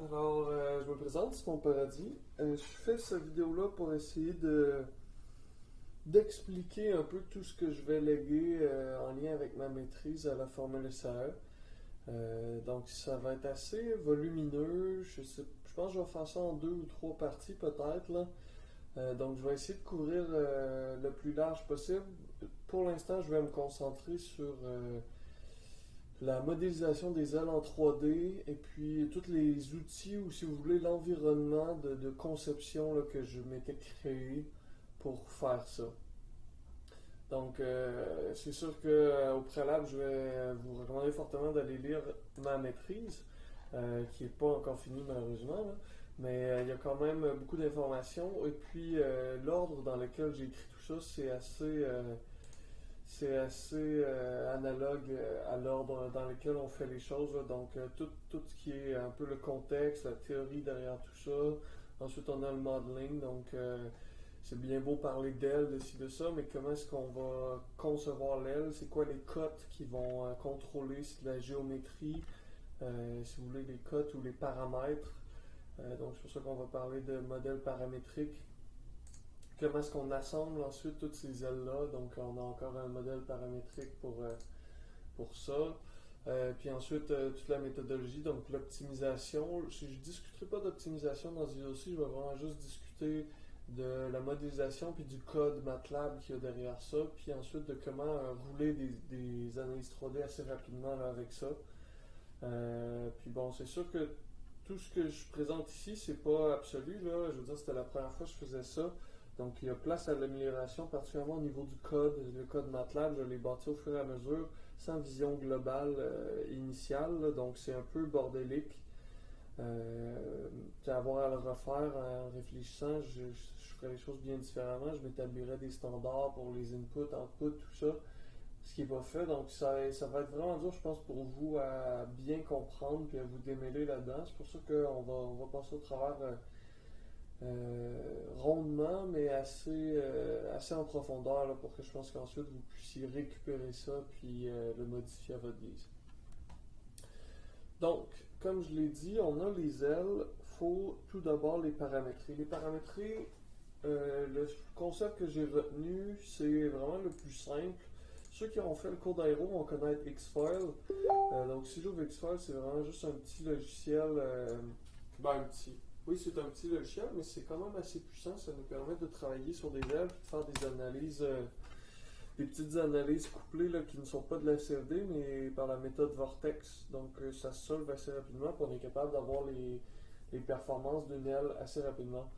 Alors, je me présente, c'est mon paradis. Je fais cette vidéo-là pour essayer d'expliquer un peu tout ce que je vais léguer en lien avec ma maîtrise à la formule SAE. Donc, ça va être assez volumineux. Je pense que je vais faire ça en deux ou trois parties peut-être là. Donc, je vais essayer de couvrir le plus large possible. Pour l'instant, je vais me concentrer sur la modélisation des ailes en 3D et puis tous les outils ou si vous voulez l'environnement de conception là, que je m'étais créé pour faire ça. Donc c'est sûr que au préalable, je vais vous recommander fortement d'aller lire ma maîtrise, qui n'est pas encore finie malheureusement, là. Mais il y a quand même beaucoup d'informations et puis l'ordre dans lequel j'ai écrit tout ça, c'est assez analogue à l'ordre dans lequel on fait les choses, là. Donc, tout ce qui est un peu le contexte, la théorie derrière tout ça. Ensuite, on a le modeling. Donc, c'est bien beau parler d'aile, de ci, de ça, mais comment est-ce qu'on va concevoir l'aile? C'est quoi les cotes qui vont contrôler la géométrie, si vous voulez, les cotes ou les paramètres. Donc, c'est pour ça qu'on va parler de modèles paramétriques. Comment est-ce qu'on assemble ensuite toutes ces ailes-là? Donc, on a encore un modèle paramétrique pour ça. Puis ensuite, toute la méthodologie, donc l'optimisation. Je ne discuterai pas d'optimisation dans ce vidéo-ci, je vais vraiment juste discuter de la modélisation puis du code MATLAB qu'il y a derrière ça, puis ensuite de comment rouler des analyses 3D assez rapidement là, avec ça. Puis bon, c'est sûr que tout ce que je présente ici, c'est pas absolu, là. Je veux dire, c'était la première fois que je faisais ça. Donc, il y a place à l'amélioration, particulièrement au niveau du code. Le code MATLAB, je l'ai bâti au fur et à mesure, sans vision globale initiale, là. Donc, c'est un peu bordélique. Avoir à le refaire en réfléchissant, je ferais les choses bien différemment. Je m'établirais des standards pour les inputs, outputs, tout ça. Ce qui n'est pas fait. Donc, ça va être vraiment dur, je pense, pour vous à bien comprendre et à vous démêler là-dedans. C'est pour ça qu'on va passer au travers rondement, mais assez en profondeur là, pour que je pense qu'ensuite vous puissiez récupérer ça puis le modifier à votre guise. Donc, comme je l'ai dit, on a les ailes. Il faut tout d'abord les paramétrer. Les paramétrer, le concept que j'ai retenu, c'est vraiment le plus simple. Ceux qui ont fait le cours d'aéro vont connaître Xfoil. Donc, si j'ouvre Xfoil, c'est vraiment juste un petit logiciel. Un petit. Oui, c'est un petit logiciel, mais c'est quand même assez puissant. Ça nous permet de travailler sur des ailes et de faire des analyses, des petites analyses couplées là, qui ne sont pas de la CFD, mais par la méthode Vortex. Donc, ça se solve assez rapidement, puis on est capable d'avoir les performances d'une aile assez rapidement.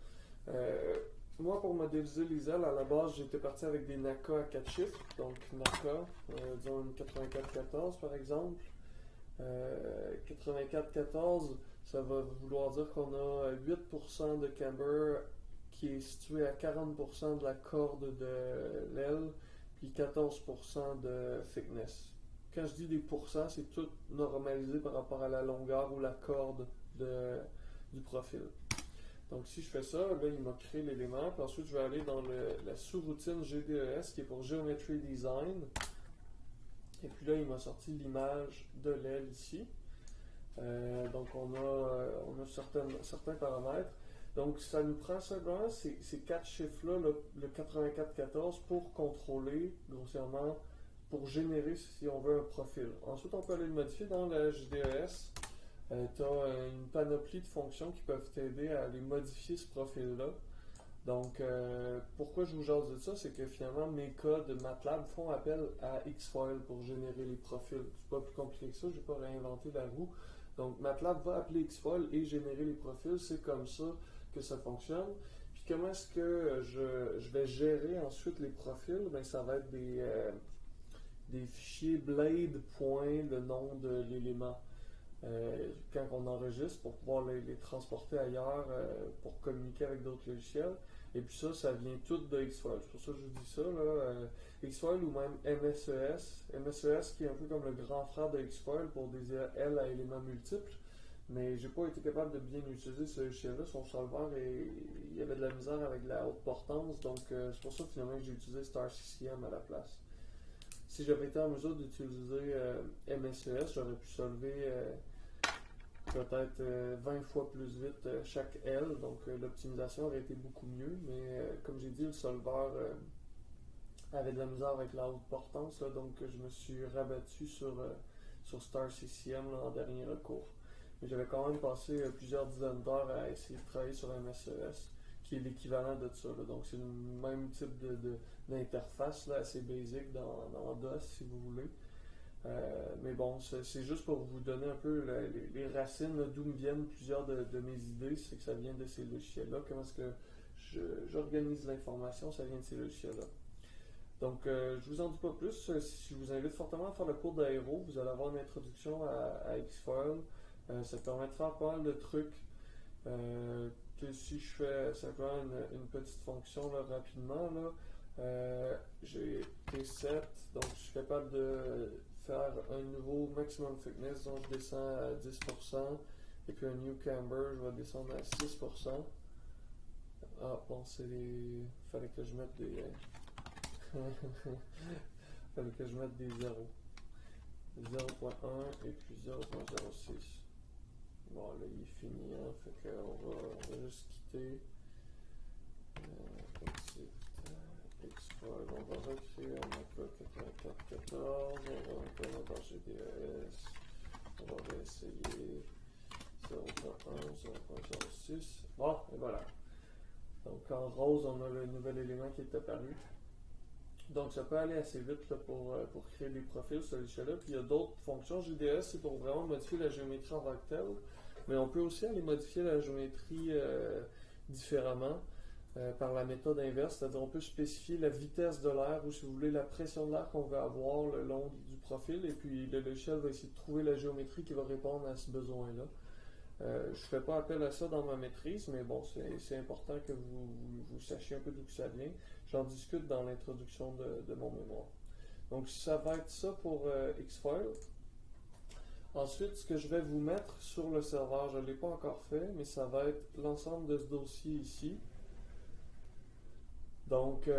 Moi, pour modéliser les ailes, à la base, j'étais parti avec des NACA à 4 chiffres. Donc, NACA, disons une 8414 par exemple. 8414, ça va vouloir dire qu'on a 8% de camber qui est situé à 40% de la corde de l'aile, puis 14% de thickness. Quand je dis des pourcents, c'est tout normalisé par rapport à la longueur ou la corde du profil. Donc si je fais ça, là il m'a créé l'élément, puis ensuite je vais aller dans la sous-routine GDES qui est pour Geometry Design. Et puis là il m'a sorti l'image de l'aile ici. Donc on a certains paramètres. Donc ça nous prend simplement ces quatre chiffres-là, le 8414, pour contrôler grossièrement, pour générer si on veut un profil. Ensuite on peut aller le modifier dans la JDES. Tu as une panoplie de fonctions qui peuvent t'aider à aller modifier ce profil-là. Donc, pourquoi je vous jase de ça, c'est que finalement, mes codes MATLAB font appel à Xfoil pour générer les profils. C'est pas plus compliqué que ça, je n'ai pas réinventé la roue. Donc, MATLAB va appeler Xfoil et générer les profils. C'est comme ça que ça fonctionne. Puis, comment est-ce que je vais gérer ensuite les profils? Ben, ça va être des fichiers blade, point, le nom de l'élément. Quand on enregistre pour pouvoir les transporter ailleurs pour communiquer avec d'autres logiciels. Et puis ça vient tout de Xfoil. C'est pour ça que je vous dis ça, là. Xfoil ou même MSES. MSES qui est un peu comme le grand frère de Xfoil pour des ailes à éléments multiples. Mais j'ai pas été capable de bien utiliser ce logiciel-là. Son solver, il y avait de la misère avec la haute portance. Donc c'est pour ça finalement que j'ai utilisé StarCCM à la place. Si j'avais été en mesure d'utiliser MSES, j'aurais pu solver peut-être 20 fois plus vite chaque aile, donc l'optimisation aurait été beaucoup mieux, mais comme j'ai dit, le solver avait de la misère avec la haute portance, là, donc je me suis rabattu sur Star CCM là, en dernier recours. Mais j'avais quand même passé plusieurs dizaines d'heures à essayer de travailler sur un MES, qui est l'équivalent de ça. Là. Donc c'est le même type d'interface, là, assez basique dans DOS si vous voulez. Mais bon, c'est juste pour vous donner un peu les racines d'où me viennent plusieurs de mes idées, c'est que ça vient de ces logiciels-là. Comment est-ce que j'organise l'information, ça vient de ces logiciels-là. Donc, je vous en dis pas plus. Je vous invite fortement à faire le cours d'aéro. Vous allez avoir une introduction à Xfoil. Ça permet de faire pas mal de trucs. Que si je fais simplement une petite fonction là, rapidement, là, j'ai T7, donc je suis capable de faire un nouveau maximum thickness, donc je descends à 10%, et puis un new camber, je vais descendre à 6%. Ah bon, fallait que je mette des... fallait que je mette des zéros. 0.1 et puis 0.06. Bon, là, il est fini, hein, fait qu'on va juste quitter. Xfoil, on va recréer un mappa 8414, on va implémenter en GDS, on va réessayer 0.1, 0.06. Bon, et voilà. Donc en rose, on a le nouvel élément qui est apparu. Donc ça peut aller assez vite là, pour créer des profils sur l'échelle-là. Puis il y a d'autres fonctions. GDS, c'est pour vraiment modifier la géométrie en tant que telle. Mais on peut aussi aller modifier la géométrie différemment par la méthode inverse. C'est-à-dire on peut spécifier la vitesse de l'air ou si vous voulez la pression de l'air qu'on veut avoir le long du profil. Et puis le logiciel va essayer de trouver la géométrie qui va répondre à ce besoin-là. Je ne fais pas appel à ça dans ma maîtrise, mais bon, c'est important que vous sachiez un peu d'où ça vient. J'en discute dans l'introduction de mon mémoire. Donc, ça va être ça pour Xfoil. Ensuite, ce que je vais vous mettre sur le serveur, je ne l'ai pas encore fait, mais ça va être l'ensemble de ce dossier ici. Donc,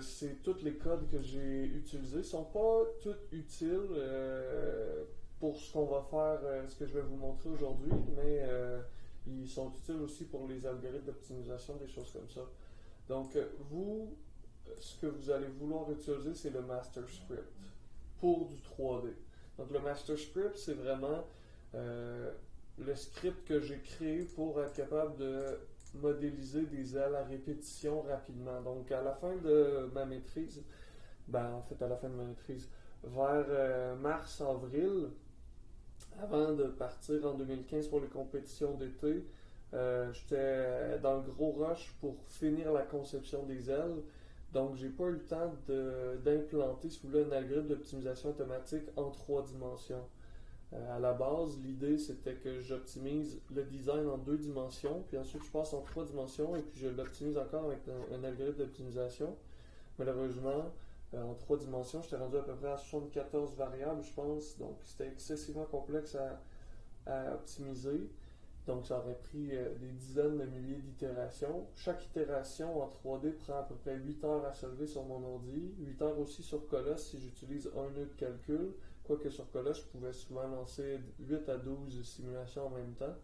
c'est tous les codes que j'ai utilisés. Ils ne sont pas tous utiles pour ce qu'on va faire, ce que je vais vous montrer aujourd'hui, mais ils sont utiles aussi pour les algorithmes d'optimisation, des choses comme ça. Donc, ce que vous allez vouloir utiliser, c'est le master script pour du 3D. Donc, le master script, c'est vraiment le script que j'ai créé pour être capable de modéliser des ailes à répétition rapidement. Donc, à la fin de ma maîtrise, vers mars-avril, avant de partir en 2015 pour les compétitions d'été, j'étais dans le gros rush pour finir la conception des ailes. Donc, j'ai pas eu le temps d'implanter, si vous voulez, un algorithme d'optimisation automatique en 3 dimensions. À la base, l'idée, c'était que j'optimise le design en 2 dimensions, puis ensuite je passe en 3 dimensions, et puis je l'optimise encore avec un algorithme d'optimisation. Malheureusement, en 3 dimensions, j'étais rendu à peu près à 74 variables, je pense, donc c'était excessivement complexe à optimiser. Donc, ça aurait pris des dizaines de milliers d'itérations. Chaque itération en 3D prend à peu près 8 heures à solver sur mon ordi, 8 heures aussi sur Colosse si j'utilise un nœud de calcul. Quoique sur Colosse, je pouvais souvent lancer 8 à 12 simulations en même temps.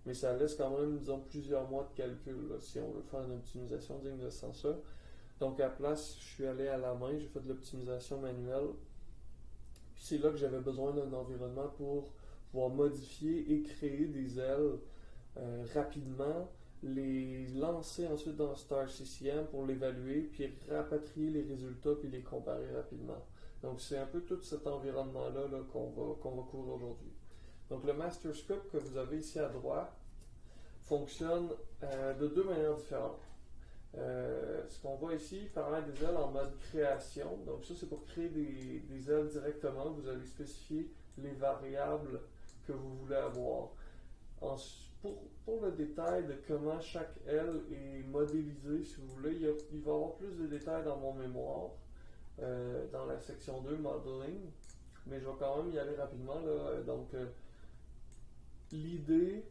Mais ça laisse quand même, disons, plusieurs mois de calcul là, si on veut faire une optimisation digne de ça. Donc, à la place, je suis allé à la main, j'ai fait de l'optimisation manuelle. Puis c'est là que j'avais besoin d'un environnement pour pouvoir modifier et créer des ailes rapidement, les lancer ensuite dans Star CCM pour l'évaluer, puis rapatrier les résultats puis les comparer rapidement. Donc c'est un peu tout cet environnement-là là, qu'on va couvrir aujourd'hui. Donc le master script que vous avez ici à droite fonctionne de 2 manières différentes. Ce qu'on voit ici, parlant des ailes en mode création, donc ça c'est pour créer des ailes directement, vous allez spécifier les variables que vous voulez avoir. Pour le détail de comment chaque aile est modélisée, si vous voulez, il va y avoir plus de détails dans mon mémoire, dans la section 2, Modeling, mais je vais quand même y aller rapidement. Là. Donc, l'idée,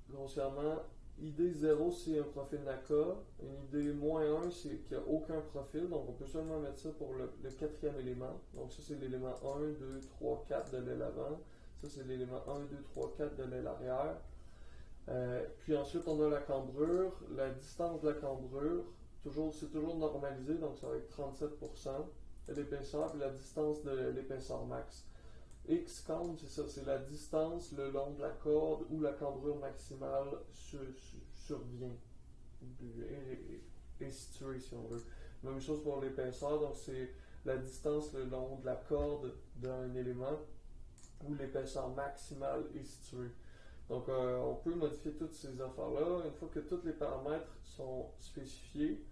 grossièrement, ID 0 c'est un profil NACA, une ID -1 c'est qu'il n'y a aucun profil, donc on peut seulement mettre ça pour le 4e élément. Donc ça c'est l'élément 1, 2, 3, 4 de l'aile avant. Ça, c'est l'élément 1, 2, 3, 4 de l'aile arrière. Puis ensuite, on a la cambrure. La distance de la cambrure, c'est toujours normalisé, donc ça va être 37% de l'épaisseur, puis la distance de l'épaisseur max. X count, c'est ça, c'est la distance le long de la corde où la cambrure maximale survient, est située si on veut. Même chose pour l'épaisseur, donc c'est la distance le long de la corde d'un élément où l'épaisseur maximale est située. Donc on peut modifier toutes ces affaires-là. Une fois que tous les paramètres sont spécifiés,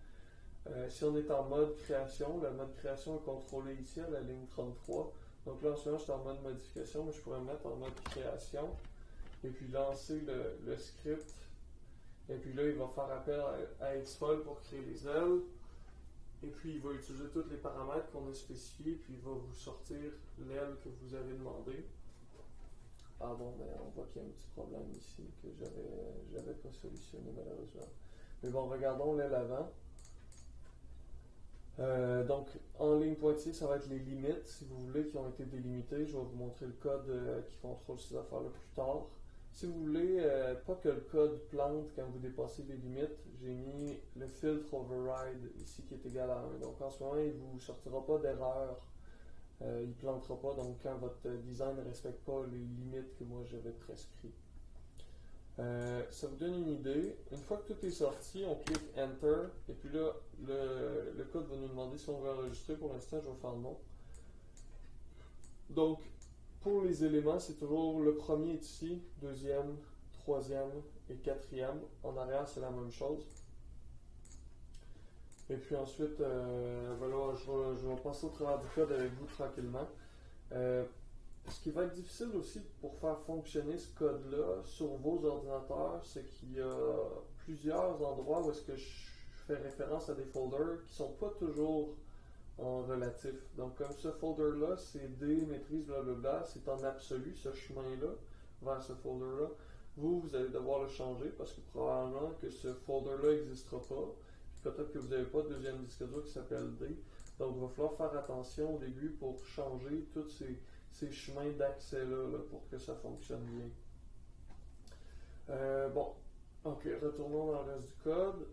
si on est en mode création, le mode création est contrôlé ici à la ligne 33. Donc là en ce moment je suis en mode modification, mais je pourrais me mettre en mode création et puis lancer le script. Et puis là il va faire appel à Xfol pour créer les ailes. Et puis il va utiliser tous les paramètres qu'on a spécifiés, puis il va vous sortir l'aile que vous avez demandé. Ah bon, mais on voit qu'il y a un petit problème ici que j'avais pas solutionné malheureusement. Mais bon, regardons l'aile avant. Donc, en ligne pointillée, ça va être les limites, si vous voulez, qui ont été délimitées. Je vais vous montrer le code qui contrôle ces affaires-là plus tard. Si vous voulez, pas que le code plante quand vous dépassez les limites, j'ai mis le filtre override ici qui est égal à 1. Donc en ce moment, il ne vous sortira pas d'erreur. Il ne plantera pas, donc quand votre design ne respecte pas les limites que moi j'avais prescrites. Ça vous donne une idée. Une fois que tout est sorti, on clique Enter, et puis là, le code va nous demander si on veut enregistrer. Pour l'instant, je vais faire non. Donc, pour les éléments, c'est toujours le premier est ici, deuxième, troisième et quatrième. En arrière, c'est la même chose. Et puis ensuite, voilà, je vais passer au travers du code avec vous tranquillement. Ce qui va être difficile aussi pour faire fonctionner ce code-là sur vos ordinateurs, c'est qu'il y a plusieurs endroits où est-ce que je fais référence à des folders qui ne sont pas toujours en relatif. Donc comme ce folder-là, c'est D, maîtrise, blablabla, c'est en absolu, ce chemin-là, vers ce folder-là. Vous allez devoir le changer parce que probablement que ce folder-là n'existera pas. Peut-être que vous n'avez pas de deuxième disque dur qui s'appelle D. Donc il va falloir faire attention au début pour changer tous ces chemins d'accès-là pour que ça fonctionne bien. Bon, ok, retournons dans le reste du code.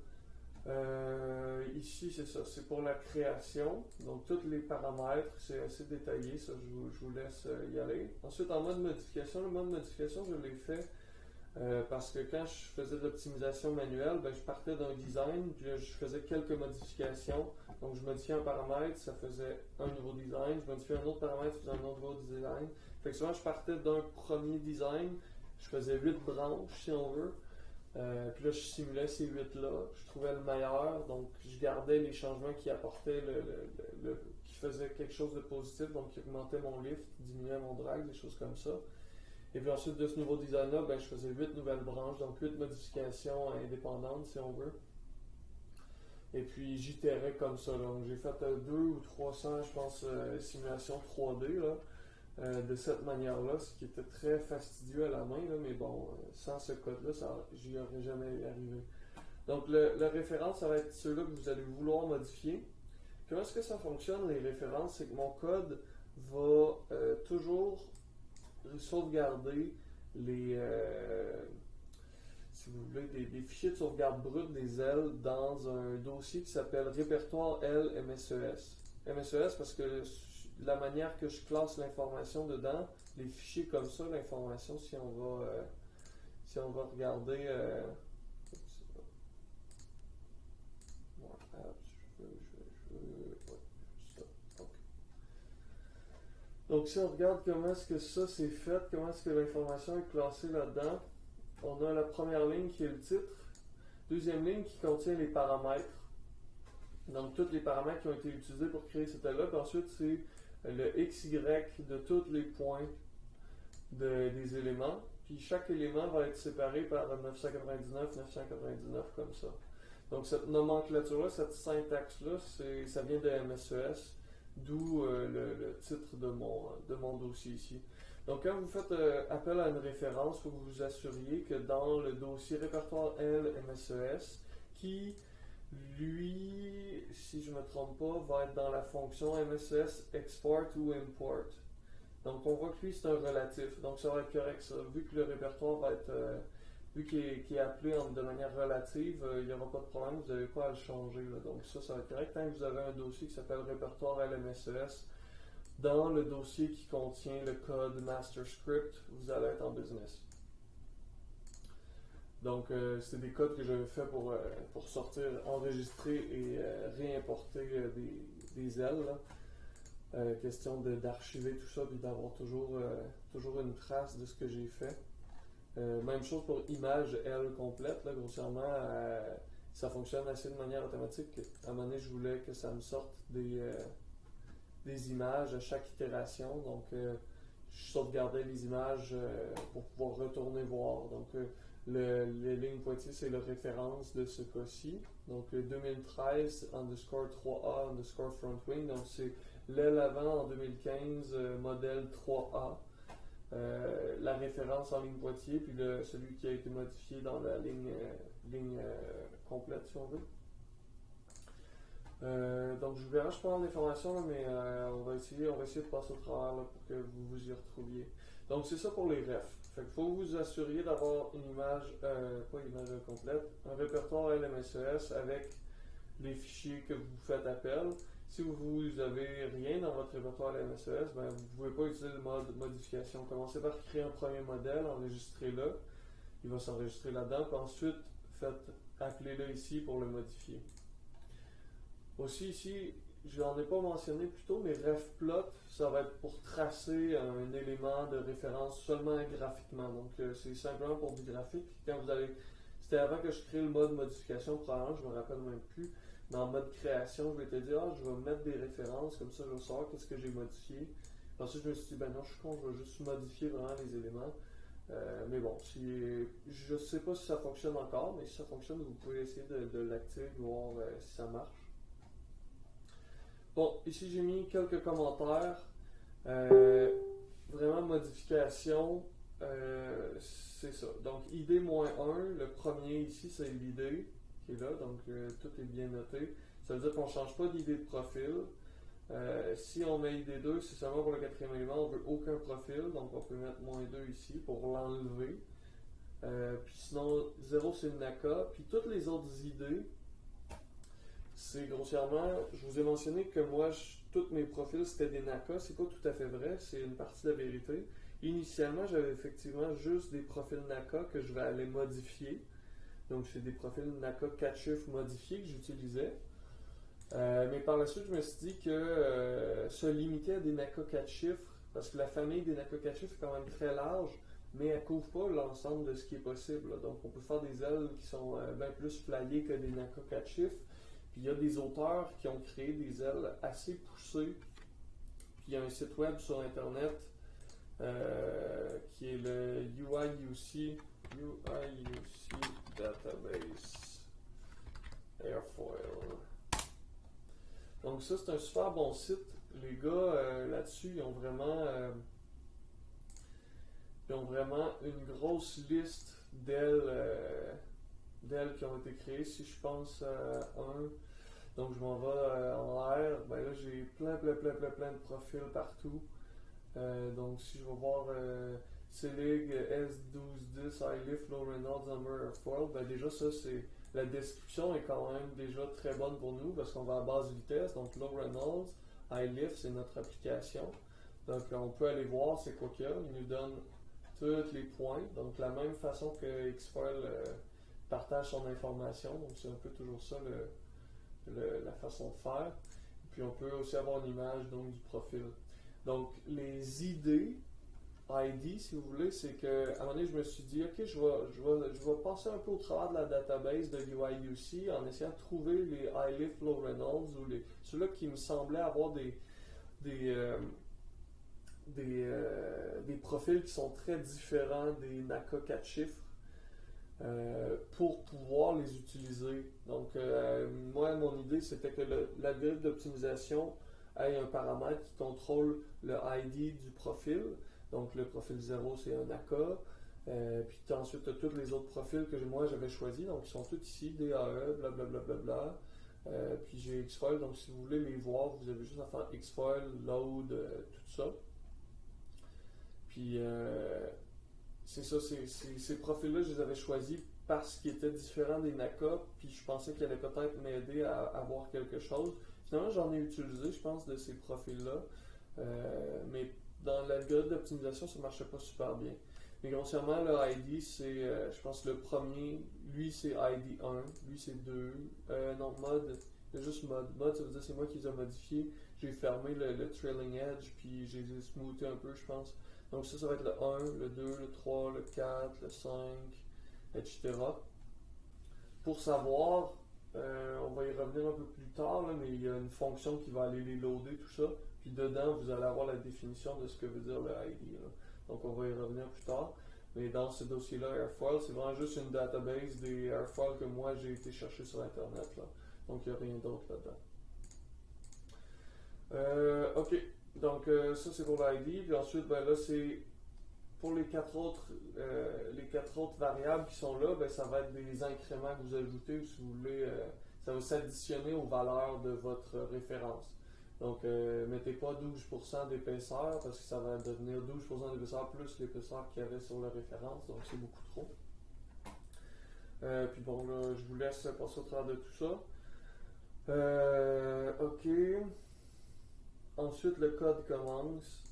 Ici, c'est ça, c'est pour la création. Donc, tous les paramètres, c'est assez détaillé, ça, je vous laisse y aller. Ensuite, en mode modification, le mode modification, je l'ai fait parce que quand je faisais de l'optimisation manuelle, ben, je partais d'un design, puis là, je faisais quelques modifications. Donc, je modifiais un paramètre, ça faisait un nouveau design. Je modifiais un autre paramètre, ça faisait un autre nouveau design. Fait que souvent, je partais d'un premier design, je faisais 8 branches, si on veut. Puis là, je simulais ces 8-là, je trouvais le meilleur, donc je gardais les changements qui apportaient qui faisaient quelque chose de positif, donc qui augmentait mon lift, diminuait mon drag, des choses comme ça. Et puis ensuite de ce nouveau design-là, ben, je faisais 8 nouvelles branches, donc 8 modifications indépendantes si on veut. Et puis j'itérais comme ça, donc j'ai fait 200 ou 300, je pense, simulations 3D là. De cette manière-là, ce qui était très fastidieux à la main, là, mais bon, sans ce code-là, j'y aurais jamais arrivé. Donc, la référence, ça va être ceux-là que vous allez vouloir modifier. Comment est-ce que ça fonctionne, les références? C'est que mon code va toujours sauvegarder si vous voulez, des fichiers de sauvegarde brut des ailes dans un dossier qui s'appelle répertoire L MSES. MSES parce que la manière que je classe l'information dedans, les fichiers comme ça, l'information, si on va regarder donc si on regarde comment est-ce que ça c'est fait, comment est-ce que l'information est classée là-dedans, on a la première ligne qui est le titre, deuxième ligne qui contient les paramètres, donc tous les paramètres qui ont été utilisés pour créer cette aile-là, puis ensuite c'est le XY de tous les points des éléments, puis chaque élément va être séparé par 999, 999 comme ça. Donc cette nomenclature-là, cette syntaxe-là, ça vient de MSES, d'où le titre de mon dossier ici. Donc quand vous faites appel à une référence, il faut que vous vous assuriez que dans le dossier répertoire L MSES, qui lui, si je ne me trompe pas, va être dans la fonction MSES export ou import. Donc on voit que lui c'est un relatif, donc ça va être correct ça, vu que le répertoire va être vu qu'il est appelé de manière relative, il n'y aura pas de problème, vous n'avez pas à le changer. Là. Donc ça va être correct. Tant que vous avez un dossier qui s'appelle répertoire LMSES, dans le dossier qui contient le code master script, vous allez être en business. Donc, c'est des codes que j'avais fait pour sortir, enregistrer et réimporter des ailes. Question d'archiver tout ça et d'avoir toujours une trace de ce que j'ai fait. Même chose pour image L complète. Là, grossièrement, ça fonctionne assez de manière automatique. À un moment donné, je voulais que ça me sorte des images à chaque itération. Donc, je sauvegardais les images pour pouvoir retourner voir. Donc, les lignes pointillées, c'est la référence de ce cas-ci. Donc, 2013 underscore 3A underscore front wing. Donc, c'est l'aile avant en 2015, modèle 3A. La référence en ligne pointillée, puis celui qui a été modifié dans la ligne complète, si on veut. Donc, je vous verrai, je prends l'information, mais on va essayer de passer au travers là, pour que vous vous y retrouviez. Donc, c'est ça pour les refs. Fait qu'il faut vous assurer d'avoir une image, pas une image complète, un répertoire LMSES avec les fichiers que vous faites appel. Si vous avez rien dans votre répertoire LMSES, ben, vous ne pouvez pas utiliser le mode modification. Commencez par créer un premier modèle, enregistrez-le. Il va s'enregistrer là-dedans, puis ensuite, appelez-le ici pour le modifier. Aussi ici, je n'en ai pas mentionné plus tôt, mais refplot, ça va être pour tracer un élément de référence seulement graphiquement. Donc, c'est simplement pour du graphique. Quand vous allez, c'était avant que je crée le mode modification, probablement, je me rappelle même plus. Mais en mode création, je vais te dire, je vais mettre des références, comme ça je vais savoir qu'est-ce que j'ai modifié. Ensuite, je me suis dit, ben non, je suis con, je vais juste modifier vraiment les éléments. Mais bon, je ne sais pas si ça fonctionne encore, mais si ça fonctionne, vous pouvez essayer de l'activer, voir si ça marche. Bon, ici j'ai mis quelques commentaires. Vraiment, modification, c'est ça. Donc, ID-1, le premier ici, c'est l'ID qui est là, donc tout est bien noté. Ça veut dire qu'on ne change pas d'ID de profil. Si on met ID2, c'est seulement pour le quatrième élément, on ne veut aucun profil, donc on peut mettre -2 ici pour l'enlever. Puis sinon, 0 c'est le NACA, puis toutes les autres idées, c'est grossièrement, je vous ai mentionné que moi, tous mes profils c'était des NACA, c'est pas tout à fait vrai, c'est une partie de la vérité. Initialement, j'avais effectivement juste des profils NACA que je vais aller modifier. Donc, c'est des profils NACA 4 chiffres modifiés que j'utilisais. Mais par la suite, je me suis dit que se limiter à des NACA 4 chiffres, parce que la famille des NACA 4 chiffres est quand même très large, mais elle ne couvre pas l'ensemble de ce qui est possible. Donc, on peut faire des ailes qui sont bien plus flyées que des NACA 4 chiffres. Puis, il y a des auteurs qui ont créé des ailes assez poussées. Puis, il y a un site web sur Internet qui est le UIUC Database Airfoil. Donc ça, c'est un super bon site. Les gars là-dessus, ils ont vraiment une grosse liste d'ailes qui ont été créées. Si je pense à un, donc je m'en vais en l'air, ben là j'ai plein de profils partout. Donc si je vais voir Selig S1210 iLift Low Reynolds Number Airfoil, ben déjà ça c'est la description est quand même déjà très bonne pour nous parce qu'on va à basse vitesse, donc Low Reynolds iLift c'est notre application. Donc on peut aller voir c'est quoi qu'il y a, il nous donne tous les points, donc la même façon que Xfoil partage son information, donc c'est un peu toujours ça la façon de faire. Puis on peut aussi avoir une image donc, du profil. Donc, les idées, ID, si vous voulez, c'est qu'à un moment donné, je me suis dit, OK, je vais passer un peu au travers de la database de UIUC en essayant de trouver les iLift Low Reynolds ou ceux-là qui me semblaient avoir des profils qui sont très différents des NACA 4 chiffres pour pouvoir les utiliser. Donc, moi, mon idée, c'était que l'algorithme d'optimisation ait un paramètre qui contrôle le ID du profil. Donc, le profil 0, c'est un NACA. Puis ensuite, tu as tous les autres profils que moi j'avais choisis. Donc, ils sont tous ici, DAE, blablabla. Puis j'ai Xfoil. Donc, si vous voulez les voir, vous avez juste à faire Xfoil, load, tout ça. Puis, c'est ça, ces profils-là, je les avais choisis parce qu'ils étaient différents des NACA, puis je pensais qu'ils allaient peut-être m'aider à avoir quelque chose. Finalement, j'en ai utilisé, je pense, de ces profils-là, mais dans l'algorithme d'optimisation, ça ne marchait pas super bien. Mais grossièrement, le ID, c'est, je pense, le premier, lui, c'est ID 1, lui, c'est 2. Non, mode, il y a juste mode. Mode, ça veut dire c'est moi qui les ai modifiés. J'ai fermé le trailing edge, puis j'ai smoothé un peu, je pense. Donc ça va être le 1, le 2, le 3, le 4, le 5, etc. Pour savoir, on va y revenir un peu plus tard, là, mais il y a une fonction qui va aller les loader, tout ça. Puis dedans, vous allez avoir la définition de ce que veut dire le ID. Là. Donc on va y revenir plus tard. Mais dans ce dossier-là, Airfoil, c'est vraiment juste une database des Airfoils que moi j'ai été chercher sur Internet. Là. Donc il n'y a rien d'autre là-dedans. Ok, donc ça c'est pour l'ID. Puis ensuite, ben là c'est pour les quatre autres variables qui sont là, ben, ça va être des incréments que vous ajoutez ou si vous voulez, ça va s'additionner aux valeurs de votre référence. Donc, mettez pas 12% d'épaisseur parce que ça va devenir 12% d'épaisseur plus l'épaisseur qu'il y avait sur la référence, donc c'est beaucoup trop. Puis bon, là, je vous laisse passer au travers de tout ça. Ok. Ensuite, le code commence.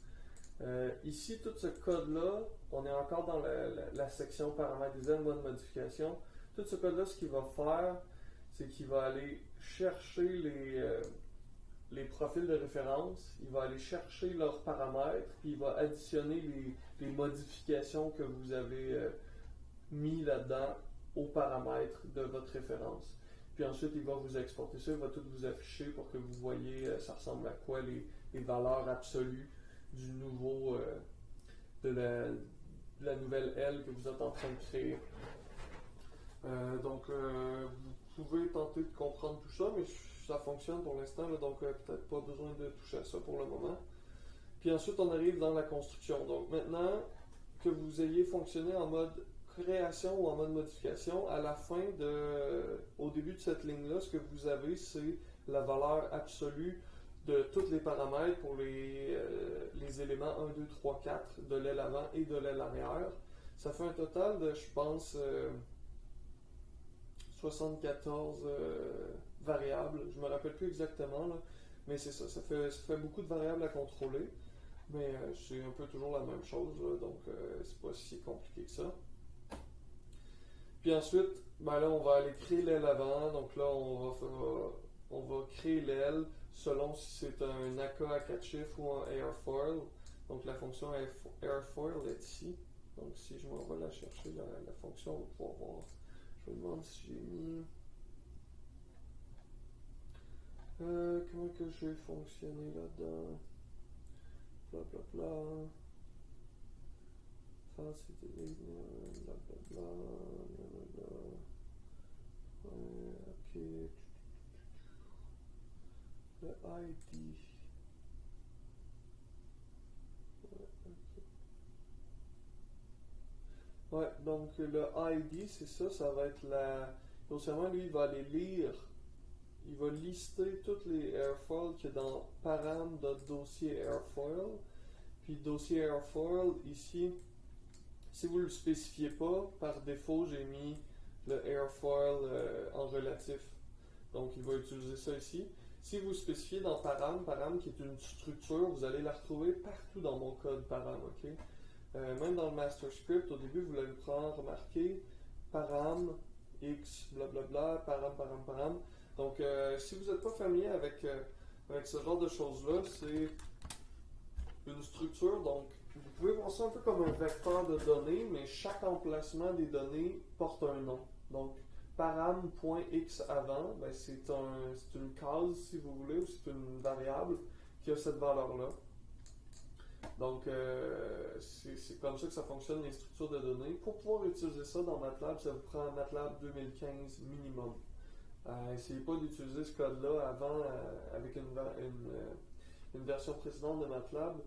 Ici, tout ce code-là, on est encore dans la section paramètres design, mode modification. Tout ce code-là, ce qu'il va faire, c'est qu'il va aller chercher les profils de référence, il va aller chercher leurs paramètres, puis il va additionner les modifications que vous avez mis là-dedans aux paramètres de votre référence. Puis ensuite, il va vous exporter ça, il va tout vous afficher pour que vous voyez ça ressemble à quoi les valeurs absolues du nouveau, de la nouvelle L que vous êtes en train de créer. Donc, vous pouvez tenter de comprendre tout ça, mais ça fonctionne pour l'instant, donc peut-être pas besoin de toucher à ça pour le moment. Puis ensuite, on arrive dans la construction. Donc maintenant que vous ayez fonctionné en mode création ou en mode modification, à la fin au début de cette ligne-là, ce que vous avez, c'est la valeur absolue de tous les paramètres pour les éléments 1, 2, 3, 4 de l'aile avant et de l'aile arrière. Ça fait un total de, je pense, 74 variables. Je ne me rappelle plus exactement, là, mais c'est ça. Ça fait beaucoup de variables à contrôler, mais c'est un peu toujours la même chose, là, donc c'est pas si compliqué que ça. Puis ensuite, ben là, on va aller créer l'aile avant. Donc là, on va créer l'aile selon si c'est un AK à 4 chiffres ou un airfoil. Donc la fonction airfoil est ici. Donc si je m'en vais la chercher, la fonction, on va pouvoir voir. Je me demande si j'ai mis... comment que j'ai fonctionné là-dedans? Blablabla. C'était blablabla. Ok. Le ID. Ouais, donc le ID, c'est ça, ça va être Grossièrement, lui, il va aller lire, il va lister toutes les airfoils qu'il y a dans param.dossier airfoil. Puis dossier airfoil, ici, si vous ne le spécifiez pas, par défaut, j'ai mis le airfoil en relatif. Donc, il va utiliser ça ici. Si vous spécifiez dans param qui est une structure, vous allez la retrouver partout dans mon code param, ok? Même dans le master script, au début, vous l'avez probablement remarqué, param, x, blablabla, param. Donc, si vous n'êtes pas familier avec ce genre de choses-là, c'est une structure, donc vous pouvez voir ça un peu comme un vecteur de données, mais chaque emplacement des données porte un nom. Donc, param.x avant, ben c'est une case, si vous voulez, ou c'est une variable qui a cette valeur-là. Donc, c'est comme ça que ça fonctionne, les structures de données. Pour pouvoir utiliser ça dans MATLAB, ça vous prend MATLAB 2015 minimum. Essayez pas d'utiliser ce code-là avant, avec une version précédente de MATLAB.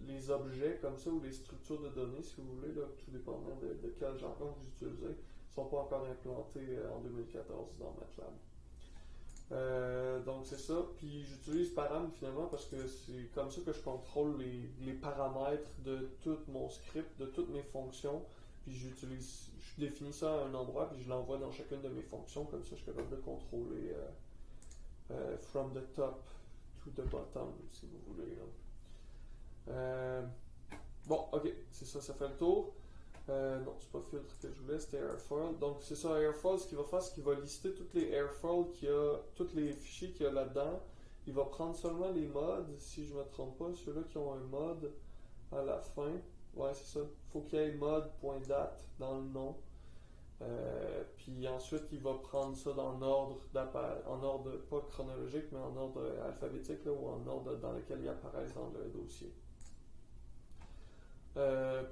Les objets comme ça, ou les structures de données, si vous voulez, là, tout dépendant de quel jargon vous utilisez, ne sont pas encore implantés en 2014 dans MATLAB. Donc c'est ça. Puis j'utilise Param finalement parce que c'est comme ça que je contrôle les paramètres de tout mon script, de toutes mes fonctions. Puis je définis ça à un endroit, puis je l'envoie dans chacune de mes fonctions. Comme ça, je suis capable de contrôler from the top to the bottom, si vous voulez. Bon, ok, c'est ça, ça fait le tour. Non, c'est pas filtre que je voulais, c'était airfoil. Donc c'est ça, airfoil, ce qu'il va faire, c'est qu'il va lister toutes les airfoils tous les fichiers qu'il y a là-dedans. Il va prendre seulement les modes, si je me trompe pas, ceux-là qui ont un mode à la fin. Ouais, c'est ça. Faut qu'il y ait mode.date dans le nom. Puis ensuite, il va prendre ça dans l'ordre en ordre pas chronologique, mais en ordre alphabétique, là, ou en ordre dans lequel ils apparaissent dans le dossier.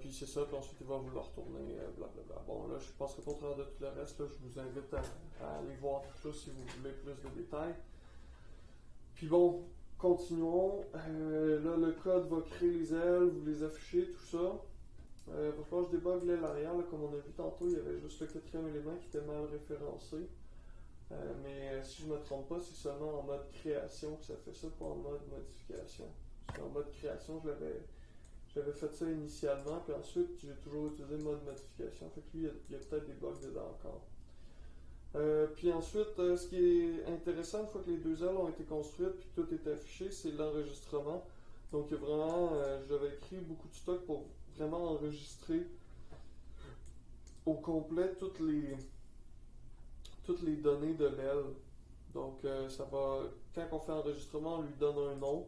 Puis c'est ça, puis ensuite il va vous le retourner, blablabla. Bon, là, je passerai pas au travers de tout le reste, là, je vous invite à aller voir tout ça si vous voulez plus de détails. Puis bon, continuons. Là, le code va créer les ailes, vous les affichez, tout ça. Il va falloir que je débug l'aile arrière, là, comme on a vu tantôt, il y avait juste le quatrième élément qui était mal référencé. Mais si je ne me trompe pas, c'est seulement en mode création que ça fait ça, pas en mode modification. Parce qu'en mode création, j'avais fait ça initialement, puis ensuite j'ai toujours utilisé le mode modification. Fait que lui, il y a peut-être des bugs dedans encore. Puis ensuite, ce qui est intéressant, une fois que les deux ailes ont été construites puis tout est affiché, c'est l'enregistrement. Donc il y a vraiment, j'avais écrit beaucoup de stock pour vraiment enregistrer au complet toutes les données de l'aile. Donc quand on fait enregistrement, on lui donne un nom.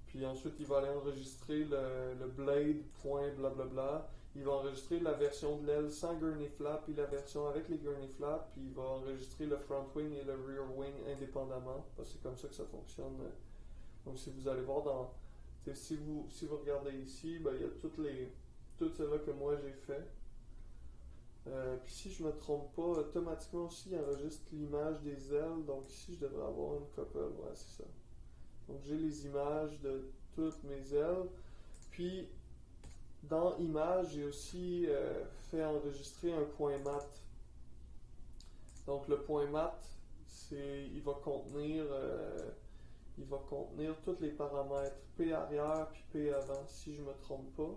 Puis ensuite, il va aller enregistrer le blade.blablabla. Il va enregistrer la version de l'aile sans gurney flap et la version avec les gurney flap. Puis il va enregistrer le front wing et le rear wing indépendamment. Parce que c'est comme ça que ça fonctionne. Donc si vous allez voir si vous regardez ici, ben, il y a toutes celles-là que moi j'ai fait. Puis si je me trompe pas, automatiquement aussi, il enregistre l'image des ailes. Donc ici, je devrais avoir une couple. Ouais, c'est ça. Donc j'ai les images de toutes mes ailes. Puis dans images, j'ai aussi fait enregistrer un point mat. Donc le point mat, il va contenir tous les paramètres P arrière puis P avant, si je me trompe pas.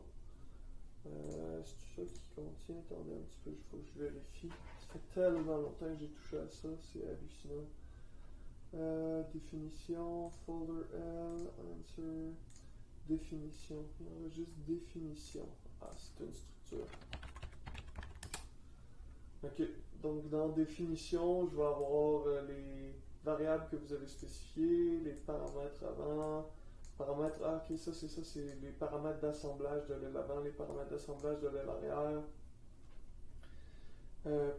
C'est ça qui contient? Attendez un petit peu, il faut que je vérifie. Ça fait tellement longtemps que j'ai touché à ça, c'est hallucinant. Définition, folder L, answer, définition. On va juste définition. Ah, c'est une structure. Ok, donc dans définition, je vais avoir les variables que vous avez spécifiées, les paramètres avant, paramètres, ok, ça c'est les paramètres d'assemblage de l'aile avant, les paramètres d'assemblage de l'aile arrière.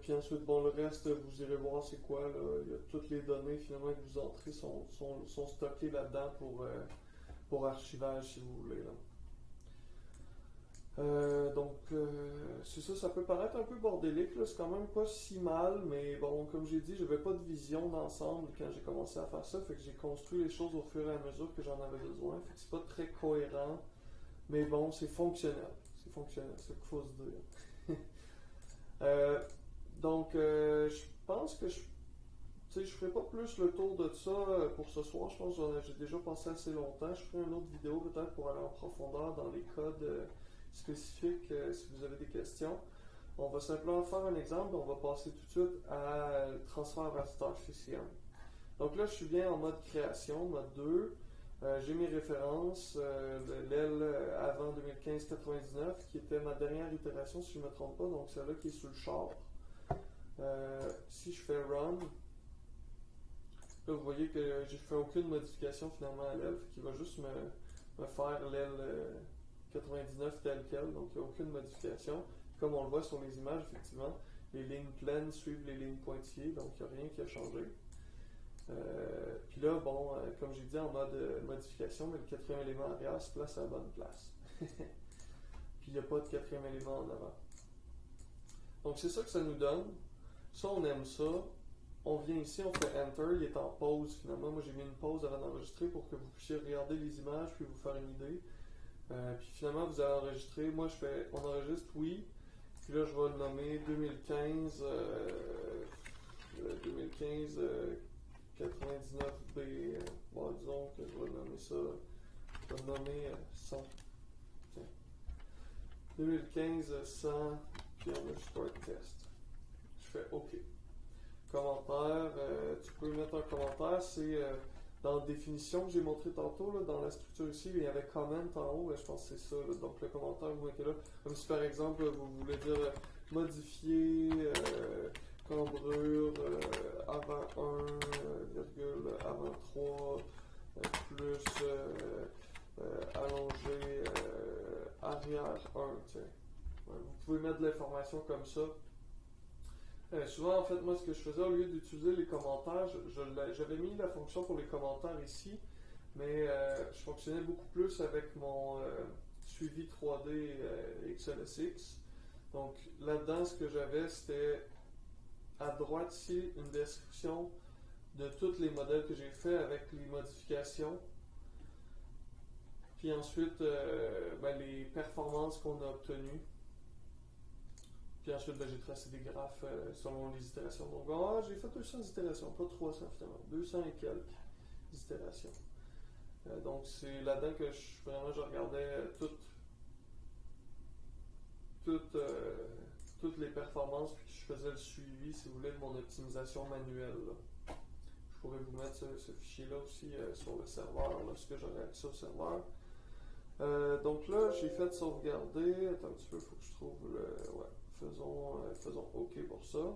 Puis ensuite, bon, le reste, vous irez voir c'est quoi, là. Il y a toutes les données finalement que vous entrez sont stockées là-dedans pour archivage si vous voulez. Donc, c'est ça peut paraître un peu bordélique, là. C'est quand même pas si mal, mais bon, comme j'ai dit, j'avais pas de vision d'ensemble quand j'ai commencé à faire ça, fait que j'ai construit les choses au fur et à mesure que j'en avais besoin, fait que c'est pas très cohérent, mais bon, c'est fonctionnel, c'est ce qu'il faut se dire. Donc, je pense que je ferai pas plus le tour de ça pour ce soir. Je pense que j'ai déjà passé assez longtemps. Je ferai une autre vidéo peut-être pour aller en profondeur dans les codes spécifiques si vous avez des questions. On va simplement faire un exemple. On va passer tout de suite à transfert à StarCCM. Donc là, je suis bien en mode création, mode 2. J'ai mes références, l'aile avant 2015-99, qui était ma dernière itération, si je ne me trompe pas, donc celle-là qui est sur le char. Si je fais Run, là vous voyez que j'ai fait aucune modification finalement à l'aile, qui va juste me faire l'aile 99 telle quelle, donc il n'y a aucune modification. Comme on le voit sur les images, effectivement, les lignes pleines suivent les lignes pointillées, donc il n'y a rien qui a changé. Puis là, bon, comme j'ai dit, en mode modification, mais le quatrième élément arrière se place à la bonne place. Puis il n'y a pas de quatrième élément en avant. Donc c'est ça que ça nous donne. Ça, on aime ça. On vient ici, on fait Enter, il est en pause finalement. Moi, j'ai mis une pause avant d'enregistrer pour que vous puissiez regarder les images puis vous faire une idée. Puis finalement, vous allez enregistrer. Moi, on enregistre, oui. Puis là, je vais le nommer 2015 99B, bon, disons que je vais nommer ça, je vais nommer 100. Tiens. 2015 100, puis underscore test. Je fais OK. Commentaire, tu peux mettre un commentaire, c'est dans la définition que j'ai montré tantôt, là, dans la structure ici, il y avait comment en haut, je pense que c'est ça, là, donc le commentaire vous mettez là, comme si par exemple vous voulez dire modifier cambrure avant 1, virgule avant 3, plus allonger arrière 1, tiens. Ouais, vous pouvez mettre de l'information comme ça. Souvent, en fait, moi, ce que je faisais, au lieu d'utiliser les commentaires, j'avais mis la fonction pour les commentaires ici, mais je fonctionnais beaucoup plus avec mon suivi 3D XLSX. Donc, là-dedans, ce que j'avais, c'était à droite ici, une description de tous les modèles que j'ai fait avec les modifications. Puis ensuite, les performances qu'on a obtenues. Puis ensuite, j'ai tracé des graphes selon les itérations. Donc, j'ai fait 200 itérations, pas 300 finalement, 200 et quelques itérations. Donc, c'est là-dedans que je regardais toutes les performances, puis je faisais le suivi, si vous voulez, de mon optimisation manuelle. Là. Je pourrais vous mettre ce fichier-là aussi sur le serveur, lorsque j'aurai accès au serveur. Donc là, j'ai fait sauvegarder. Attends un petit peu, il faut que je trouve le... Ouais. Faisons OK pour ça.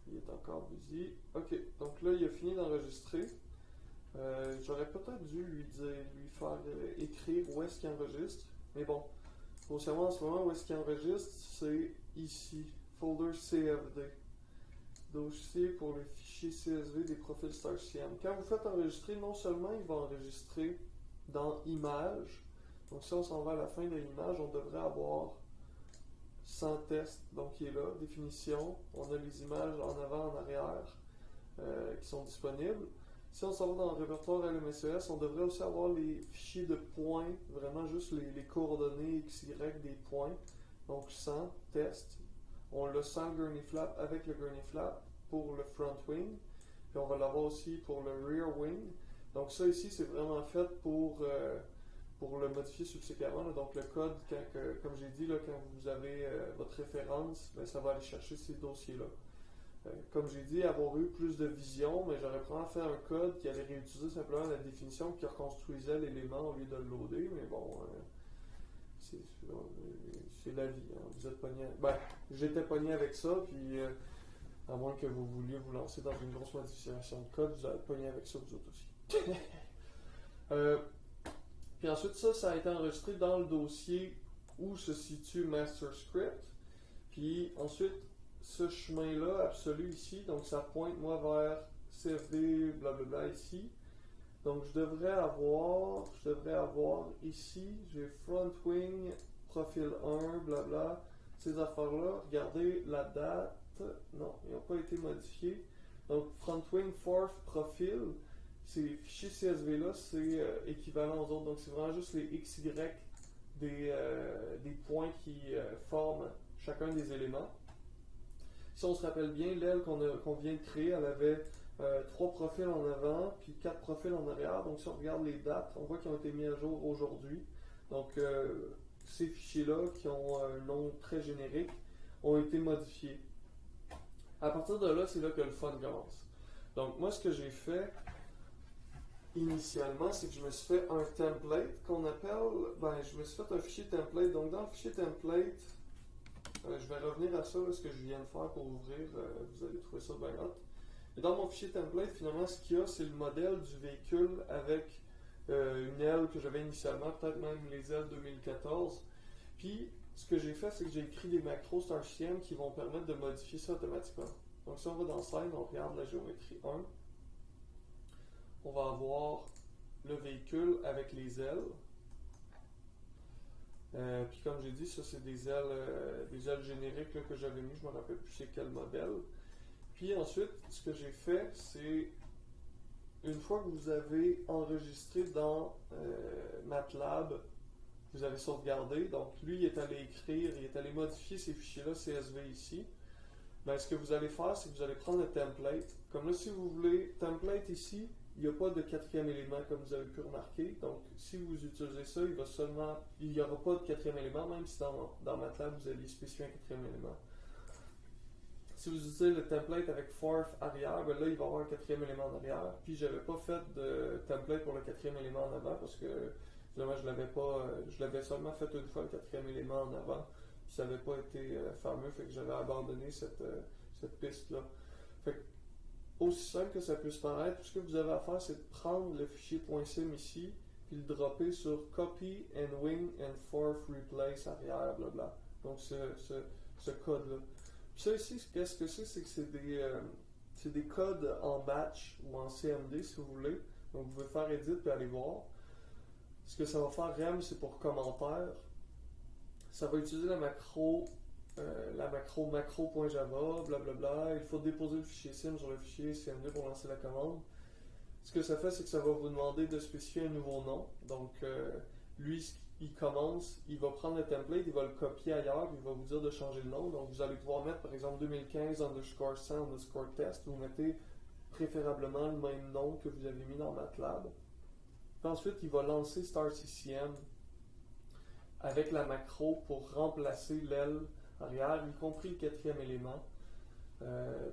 Il est encore busy. OK, donc là, il a fini d'enregistrer. J'aurais peut-être dû lui faire écrire où est-ce qu'il enregistre. Mais bon, grossièrement, en ce moment, où est-ce qu'il enregistre, c'est ici, folder CFD. Dossier pour les fichiers CSV des profils StarCM. Quand vous faites enregistrer, non seulement il va enregistrer dans Images, donc si on s'en va à la fin de l'image, on devrait avoir 100 tests, donc qui est là, définition, on a les images en avant, en arrière qui sont disponibles. Si on s'en va dans le répertoire LMSES, on devrait aussi avoir les fichiers de points, vraiment juste les coordonnées XY des points, donc 100 tests. On l'a sans le gurney flap avec le gurney flap pour le front wing, puis on va l'avoir aussi pour le rear wing. Donc ça ici, c'est vraiment fait pour le modifier subséquemment. Là. Donc le code, comme j'ai dit, là, quand vous avez votre référence, ça va aller chercher ces dossiers-là. Comme j'ai dit, avoir eu plus de vision, mais j'aurais probablement fait un code qui allait réutiliser simplement la définition qui reconstruisait l'élément au lieu de le loader, mais bon, c'est la vie. Hein. Vous êtes pogné. J'étais pogné avec ça, puis à moins que vous vouliez vous lancer dans une grosse modification de code, vous allez être pogné avec ça vous autres aussi. Puis ensuite, ça a été enregistré dans le dossier où se situe Master Script. Puis ensuite, ce chemin-là, absolu ici, donc ça pointe moi vers CFD, blablabla ici. Donc je devrais avoir ici, j'ai front wing, profil 1, blabla, ces affaires-là. Regardez la date, non, ils n'ont pas été modifiés. Donc front wing, fourth, profil. Ces fichiers CSV-là, c'est équivalent aux autres. Donc, c'est vraiment juste les XY des points qui forment chacun des éléments. Si on se rappelle bien, l'aile qu'on vient de créer, elle avait 3 profils en avant, puis 4 profils en arrière. Donc, si on regarde les dates, on voit qu'ils ont été mis à jour aujourd'hui. Donc, ces fichiers-là, qui ont un nom très générique, ont été modifiés. À partir de là, c'est là que le fun commence. Donc, moi, ce que j'ai fait initialement, c'est que je me suis fait un template qu'on appelle, je me suis fait un fichier template. Donc dans le fichier template, je vais revenir à ça, là, ce que je viens de faire pour ouvrir, vous allez trouver ça bien hot. Et dans mon fichier template, finalement, ce qu'il y a, c'est le modèle du véhicule avec une aile que j'avais initialement, peut-être même les ailes 2014. Puis, ce que j'ai fait, c'est que j'ai écrit des macros StarCM qui vont permettre de modifier ça automatiquement. Donc si on va dans Slide, on regarde la géométrie 1. On va avoir le véhicule avec les ailes. Puis comme j'ai dit, ça c'est des ailes génériques là, que j'avais mis, je ne me rappelle plus c'est quel modèle. Puis ensuite, ce que j'ai fait, c'est une fois que vous avez enregistré dans MATLAB, vous avez sauvegardé, donc lui il est allé écrire, il est allé modifier ces fichiers-là CSV ici. Ben, ce que vous allez faire, c'est que vous allez prendre le template. Comme là, si vous voulez, template ici, il n'y a pas de quatrième élément comme vous avez pu remarquer. Donc, si vous utilisez ça, il n'y aura pas de quatrième élément, même si dans MATLAB, vous allez spécifier un quatrième élément. Si vous utilisez le template avec fourth arrière, ben là, il va y avoir un quatrième élément en arrière. Puis, je n'avais pas fait de template pour le quatrième élément en avant parce que, finalement, je l'avais seulement fait une fois, le quatrième élément en avant. Puis, ça n'avait pas été fameux, fait que j'avais abandonné cette piste-là. Fait que, aussi simple que ça puisse paraître, tout ce que vous avez à faire, c'est de prendre le fichier .sim ici, puis le dropper sur copy and wing and fourth replace arrière, blabla. Donc, ce code-là. Puis ça ici, qu'est-ce que c'est? C'est que c'est des codes en batch ou en CMD si vous voulez. Donc vous pouvez faire edit et aller voir. Ce que ça va faire rem, c'est pour commentaire. Ça va utiliser la macro macro.java, blablabla. Il faut déposer le fichier sim sur le fichier CMD pour lancer la commande. Ce que ça fait, c'est que ça va vous demander de spécifier un nouveau nom. Donc lui, il commence, il va prendre le template, il va le copier ailleurs, il va vous dire de changer le nom. Donc vous allez pouvoir mettre par exemple 2015 underscore 100 underscore test. Vous mettez préférablement le même nom que vous avez mis dans MATLAB. Puis ensuite, il va lancer StarCCM avec la macro pour remplacer l'aile arrière, y compris le quatrième élément.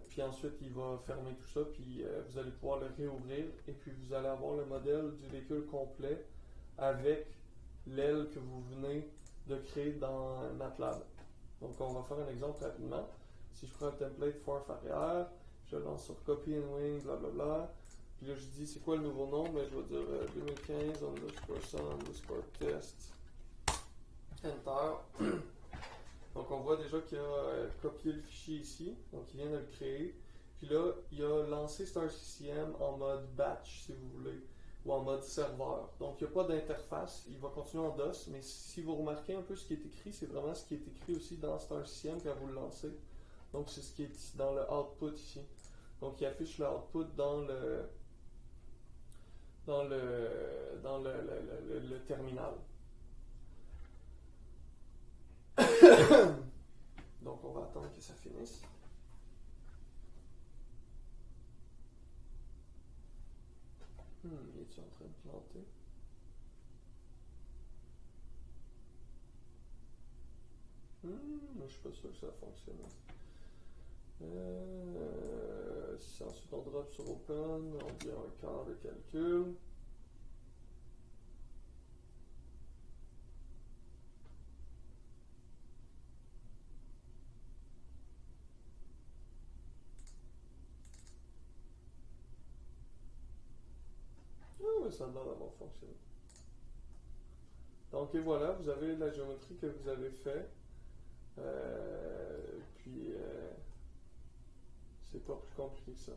Puis ensuite, il va fermer tout ça, puis vous allez pouvoir le réouvrir, et puis vous allez avoir le modèle du véhicule complet avec l'aile que vous venez de créer dans MATLAB. Donc, on va faire un exemple rapidement. Si je prends un template fourth arrière, je le lance sur copy and wing, blablabla. Puis là, je dis c'est quoi le nouveau nom? Ben, je vais dire 2015 underscore 100 underscore test. Enter. Donc, on voit déjà qu'il a copié le fichier ici. Donc, il vient de le créer. Puis là, il a lancé StarCCM en mode batch, si vous voulez, ou en mode serveur. Donc, il n'y a pas d'interface. Il va continuer en DOS, mais si vous remarquez un peu ce qui est écrit, c'est vraiment ce qui est écrit aussi dans StarCCM quand vous le lancez. Donc, c'est ce qui est dans le output ici. Donc, il affiche le output dans le terminal. Donc, on va attendre que ça finisse. Il est en train de planter? Je suis pas sûr que ça a fonctionné. Si ensuite on drop sur Open, on dit un quart de calcul. Mais ça a l'air d'avoir fonctionné. Donc et voilà, vous avez la géométrie que vous avez fait. Puis c'est pas plus compliqué que ça.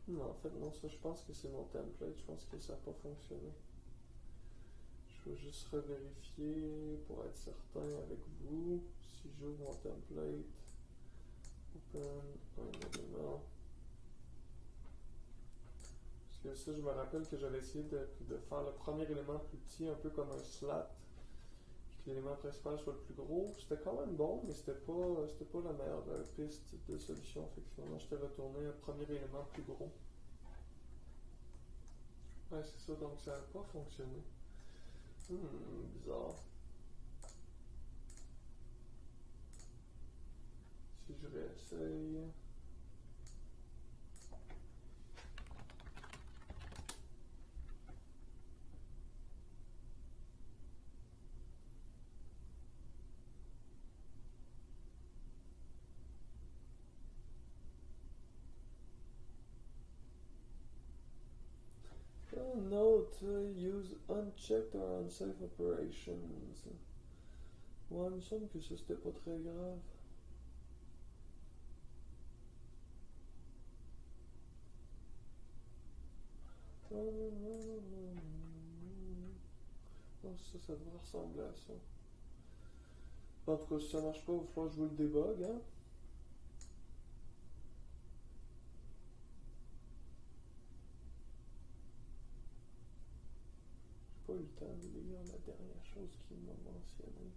Non, en fait, non, ça je pense que c'est mon template. Je pense que ça n'a pas fonctionné. Je vais juste revérifier pour être certain avec vous. Si j'ouvre mon template, open, un élément. Parce que ça, je me rappelle que j'avais essayé de faire le premier élément plus petit, un peu comme un slat. Puis que l'élément principal soit le plus gros. C'était quand même bon, mais c'était pas la meilleure piste de solution. Fait que finalement, je t'ai retourné un premier élément plus gros. Ouais, c'est ça, donc ça n'a pas fonctionné. Bizarre. Si je réessaye. Note, use unchecked or unsafe operations. Ouais, il me semble que ça c'était pas très grave. Non, ça devrait ressembler à ça. En tout cas, si ça marche pas, il va falloir que je vous le débug, hein. J'ai pas eu le temps de lire la dernière chose qu'il m'a mentionné.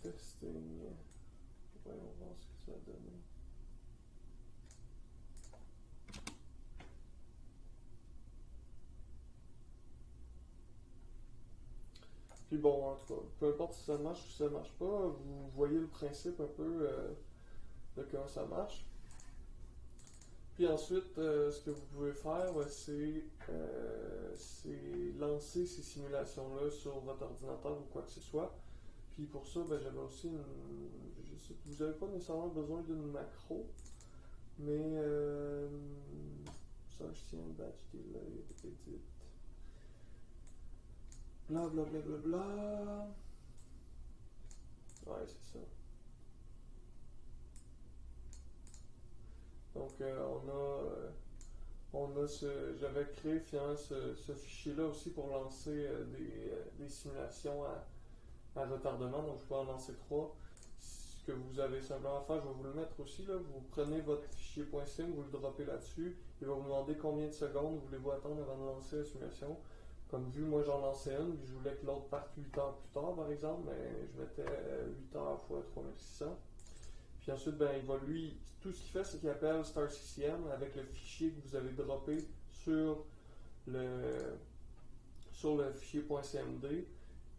testing. Voyons voir ce que ça a donné. Puis bon, en tout cas, peu importe si ça marche ou si ça marche pas, vous voyez le principe un peu de comment ça marche. Puis ensuite, ce que vous pouvez faire, c'est lancer ces simulations-là sur votre ordinateur ou quoi que ce soit. Puis pour ça, j'avais aussi vous n'avez pas nécessairement besoin d'une macro, mais search CN batch delay edit. Bla bla bla bla bla. Ouais, c'est ça. Donc j'avais créé finalement ce fichier-là aussi pour lancer des simulations à retardement. Donc je peux en lancer 3. Ce que vous avez simplement à faire, je vais vous le mettre aussi là. Vous prenez votre fichier .sim, vous le droppez là-dessus. Il va vous demander combien de secondes voulez-vous attendre avant de lancer la simulation. Comme vu, moi j'en lançais une, puis je voulais que l'autre parte 8 heures plus tard par exemple, mais je mettais 8 heures x 3600. Puis ensuite, il va tout ce qu'il fait, c'est qu'il appelle StarCCM avec le fichier que vous avez droppé sur le fichier .cmd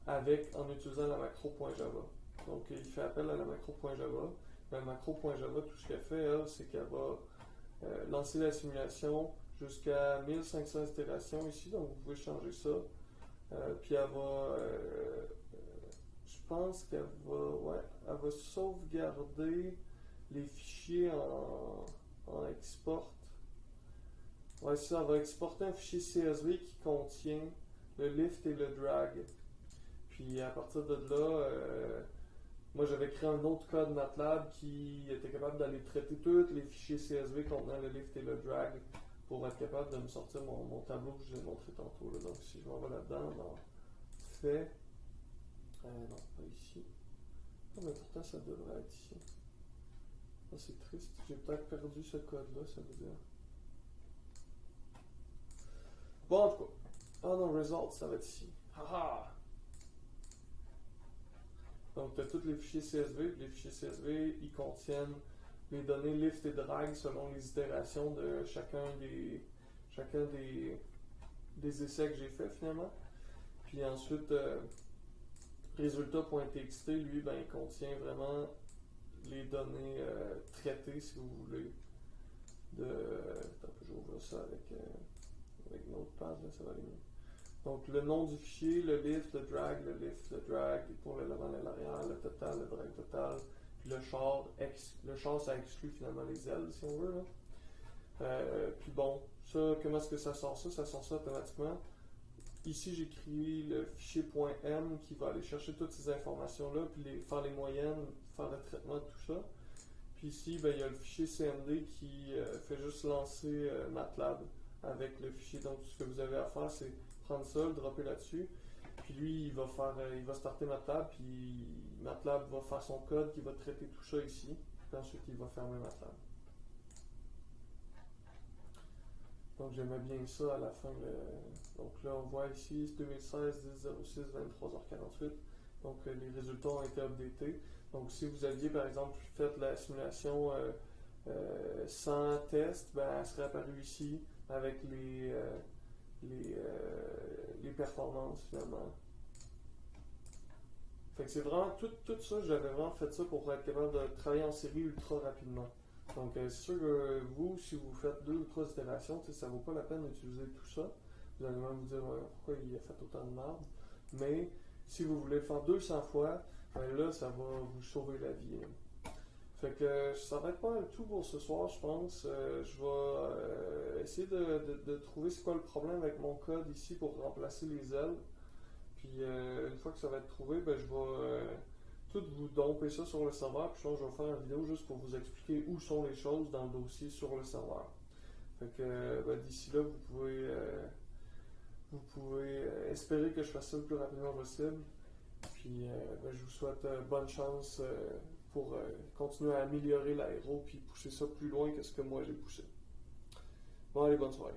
en utilisant la macro.java. Donc il fait appel à la macro.java. La macro.java, tout ce qu'elle fait, elle, c'est qu'elle va lancer la simulation jusqu'à 1500 itérations ici, donc vous pouvez changer ça. Puis elle va, je pense qu'elle va sauvegarder les fichiers en export. Ouais, ça, elle va exporter un fichier CSV qui contient le lift et le drag. Puis à partir de là, moi j'avais créé un autre code MATLAB qui était capable d'aller traiter tous les fichiers CSV contenant le lift et le drag pour être capable de me sortir mon tableau que je vous ai montré tantôt. Là. Donc si je m'en vais là-dedans, dans fait, non, pas ici. Oh, mais pourtant ça devrait être ici. Ah, c'est triste, j'ai peut-être perdu ce code-là, ça veut dire. Bon, en tout cas. Ah non, results, ça va être ici. Haha! Donc, tu as tous les fichiers CSV, puis les fichiers CSV, ils contiennent les données lift et drag selon les itérations de chacun des essais que j'ai fait finalement. Puis ensuite, résultat.txt, lui, il contient vraiment les données traitées, si vous voulez. Attends, je vais ouvrir ça avec Notepad, là, ça va aller mieux. Donc, le nom du fichier, le lift, le drag pour le l'avant et l'arrière, le total, le drag total, puis le char, ça exclut finalement les ailes, si on veut. Là. Puis bon, ça, comment est-ce que ça sort ça? Ça sort ça automatiquement. Ici, j'ai créé le fichier .m qui va aller chercher toutes ces informations-là, puis faire les moyennes, faire le traitement de tout ça. Puis ici, il y a le fichier CMD qui fait juste lancer MATLAB avec le fichier. Donc, ce que vous avez à faire, c'est prendre ça, le dropper là-dessus. Puis lui, il va starter MATLAB, puis MATLAB va faire son code qui va traiter tout ça ici. Puis ensuite, il va fermer MATLAB. Donc j'aimais bien ça à la fin. Donc là, on voit ici 2016, 10-06, 23h48. Donc les résultats ont été updatés. Donc si vous aviez par exemple fait la simulation sans test, elle serait apparue ici avec les performances finalement. Fait que c'est vraiment tout ça, j'avais vraiment fait ça pour être capable de travailler en série ultra rapidement. Donc c'est sûr que vous, si vous faites 2 ou 3 itérations, ça ne vaut pas la peine d'utiliser tout ça. Vous allez même vous dire pourquoi il a fait autant de merde. Mais si vous voulez le faire 200 fois, là ça va vous sauver la vie. Fait que ça va être pas tout pour ce soir, je pense. Je vais essayer de trouver c'est quoi le problème avec mon code ici pour remplacer les ailes. Puis une fois que ça va être trouvé, je vais tout vous domper ça sur le serveur. Puis je vais faire une vidéo juste pour vous expliquer où sont les choses dans le dossier sur le serveur. Fait que d'ici là, vous pouvez espérer que je fasse ça le plus rapidement possible. Puis je vous souhaite bonne chance pour continuer à améliorer l'aéro puis pousser ça plus loin que ce que moi j'ai poussé. Bon, allez, bonne soirée.